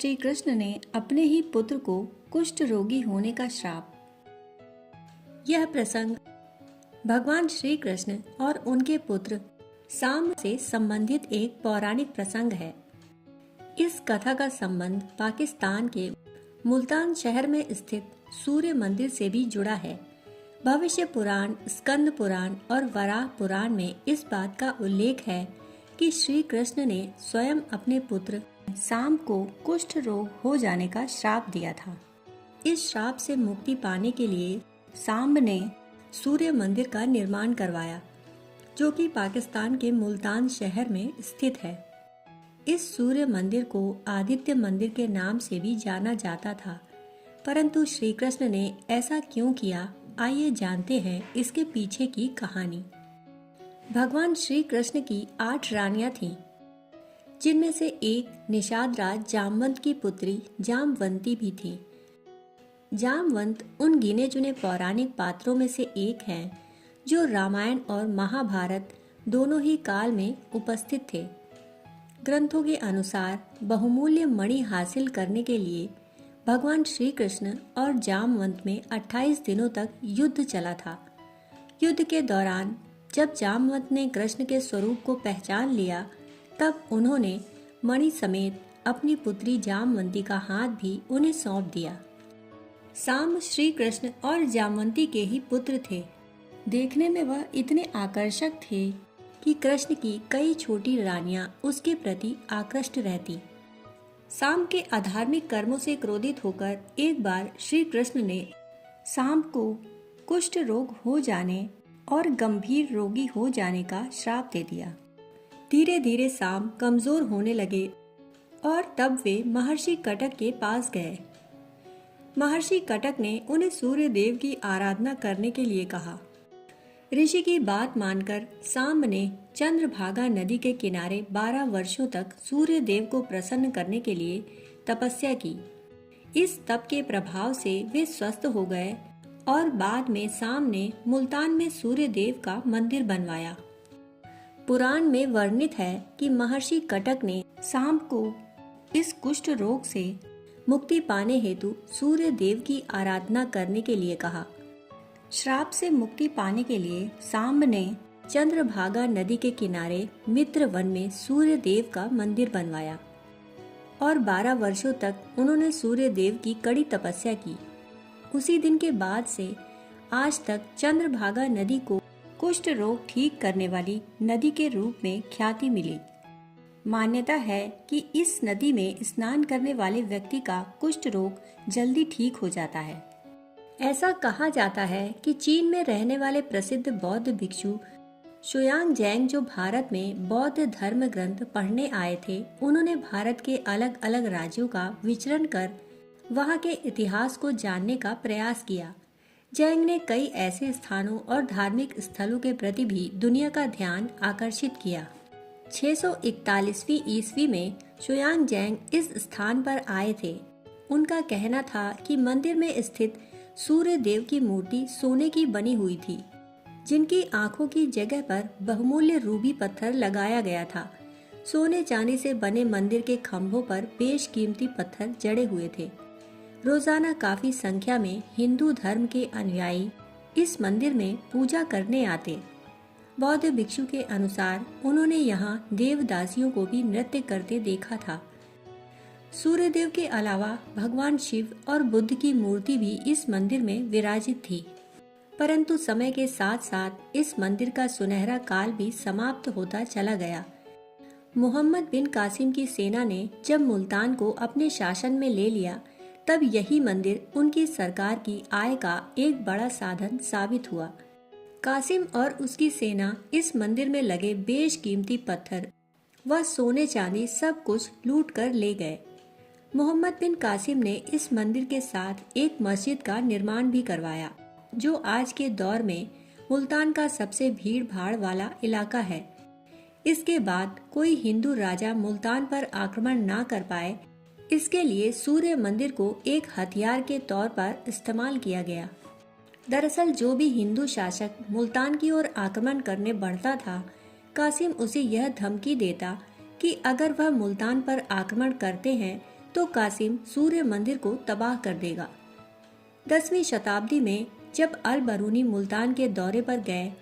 श्री कृष्ण ने अपने ही पुत्र को कुष्ठ रोगी होने का श्राप। यह प्रसंग भगवान श्री कृष्ण और उनके पुत्र सांब से संबंधित एक पौराणिक प्रसंग है। इस कथा का संबंध पाकिस्तान के मुल्तान शहर में स्थित सूर्य मंदिर से भी जुड़ा है। भविष्य पुराण, स्कंद पुराण और वराह पुराण में इस बात का उल्लेख है कि श्री कृष्ण ने स्वयं अपने पुत्र सांब को कुष्ठ रोग हो जाने का श्राप दिया था। इस श्राप से मुक्ति पाने के लिए सांब ने सूर्य मंदिर का निर्माण करवाया, जो कि पाकिस्तान के मुल्तान शहर में स्थित है। इस सूर्य मंदिर को आदित्य मंदिर के नाम से भी जाना जाता था, परंतु श्री कृष्ण ने ऐसा क्यों किया, आइए जानते हैं इसके पीछे की कहानी। भगवान श्री कृष्ण की 8 रानियां थीं, जिनमें से एक निषाद राज जामवंत की पुत्री जामवंती भी थी। जामवंत उन गिने चुने पौराणिक पात्रों में से एक हैं जो रामायण और महाभारत दोनों ही काल में उपस्थित थे। ग्रंथों के अनुसार बहुमूल्य मणि हासिल करने के लिए भगवान श्री कृष्ण और जामवंत में 28 दिनों तक युद्ध चला था। युद्ध के दौरान जब जामवंत ने कृष्ण के स्वरूप को पहचान लिया, तब उन्होंने मणि समेत अपनी पुत्री जामवंती का हाथ भी उन्हें सौंप दिया। सांब श्री कृष्ण और जामवंती के ही पुत्र थे। देखने में वह इतने आकर्षक थे कि कृष्ण की कई छोटी रानियां उसके प्रति आकृष्ट रहती। सांब के अधार्मिक कर्मों से क्रोधित होकर एक बार श्री कृष्ण ने सांब को कुष्ठ रोग हो जाने और गंभीर रोगी हो जाने का श्राप दे दिया। धीरे धीरे सांब कमजोर होने लगे और तब वे महर्षि कटक के पास गए। महर्षि कटक ने उन्हें सूर्य देव की आराधना करने के लिए कहा। ऋषि की बात मानकर सांब ने चंद्रभागा नदी के किनारे 12 वर्षों तक सूर्य देव को प्रसन्न करने के लिए तपस्या की। इस तप के प्रभाव से वे स्वस्थ हो गए और बाद में सांब ने मुल्तान में सूर्य देव का मंदिर बनवाया। पुराण में वर्णित है कि महर्षि कटक ने सांब को इस कुष्ठ रोग से मुक्ति पाने हेतु सूर्य देव की आराधना करने के लिए कहा। श्राप से मुक्ति पाने के लिए सांब ने चंद्रभागा नदी के किनारे मित्र वन में सूर्य देव का मंदिर बनवाया और 12 वर्षों तक उन्होंने सूर्य देव की कड़ी तपस्या की। उसी दिन के बाद से आज तक चंद्रभागा नदी को कुष्ठ रोग ठीक करने वाली नदी के रूप में ख्याति मिली। मान्यता है कि इस नदी में स्नान करने वाले व्यक्ति का कुष्ठ रोग जल्दी ठीक हो जाता है। ऐसा कहा जाता है कि चीन में रहने वाले प्रसिद्ध बौद्ध भिक्षु शुयांग जैंग, जो भारत में बौद्ध धर्म ग्रंथ पढ़ने आए थे, उन्होंने भारत के अलग अलग राज्यों का विचरण कर वहां के इतिहास को जानने का प्रयास किया। जैंग ने कई ऐसे स्थानों और धार्मिक स्थलों के प्रति भी दुनिया का ध्यान आकर्षित किया। 641वीं ईस्वी में शुयांग जैंग इस स्थान पर आए थे। उनका कहना था कि मंदिर में स्थित सूर्य देव की मूर्ति सोने की बनी हुई थी, जिनकी आंखों की जगह पर बहुमूल्य रूबी पत्थर लगाया गया था। सोने चांदी से बने मंदिर के खंभों पर बेशकीमती पत्थर जड़े हुए थे। रोजाना काफी संख्या में हिंदू धर्म के अनुयायी इस मंदिर में पूजा करने आते। बौद्ध भिक्षु के अनुसार उन्होंने यहाँ देवदासियों को भी नृत्य करते देखा था। सूर्यदेव के अलावा भगवान शिव और बुद्ध की मूर्ति भी इस मंदिर में विराजित थी। परंतु समय के साथ साथ इस मंदिर का सुनहरा काल भी समाप्त होता चला गया। मोहम्मद बिन कासिम की सेना ने जब मुल्तान को अपने शासन में ले लिया, तब यही मंदिर उनकी सरकार की आय का एक बड़ा साधन साबित हुआ। कासिम और उसकी सेना इस मंदिर में लगे बेशकीमती पत्थर व सोने चांदी सब कुछ लूट कर ले गए। मोहम्मद बिन कासिम ने इस मंदिर के साथ एक मस्जिद का निर्माण भी करवाया, जो आज के दौर में मुल्तान का सबसे भीड़ भाड़ वाला इलाका है। इसके बाद कोई हिंदू राजा मुल्तान पर आक्रमण ना कर पाए, इसके लिए सूर्य मंदिर को एक हथियार के तौर पर इस्तेमाल किया गया। दरअसल जो भी हिंदू शासक मुल्तान की ओर आक्रमण करने बढ़ता था, कासिम उसे यह धमकी देता कि अगर वह मुल्तान पर आक्रमण करते हैं तो कासिम सूर्य मंदिर को तबाह कर देगा। 10वीं शताब्दी में जब अल बरूनी मुल्तान के दौरे पर गए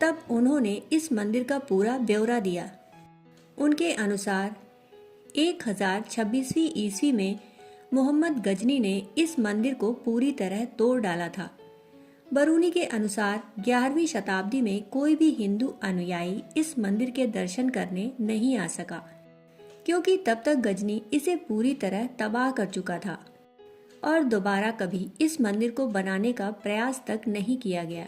तब उन्होंने इस मंदिर का पूरा ब्यौरा दिया। उनके अनुसार 1026वीं ईस्वी में मोहम्मद गजनी ने इस मंदिर को पूरी तरह तोड़ डाला था। बरूनी के अनुसार 11वीं शताब्दी में कोई भी हिंदू अनुयायी इस मंदिर के दर्शन करने नहीं आ सका, क्योंकि तब तक गजनी इसे पूरी तरह तबाह कर चुका था और दोबारा कभी इस मंदिर को बनाने का प्रयास तक नहीं किया गया।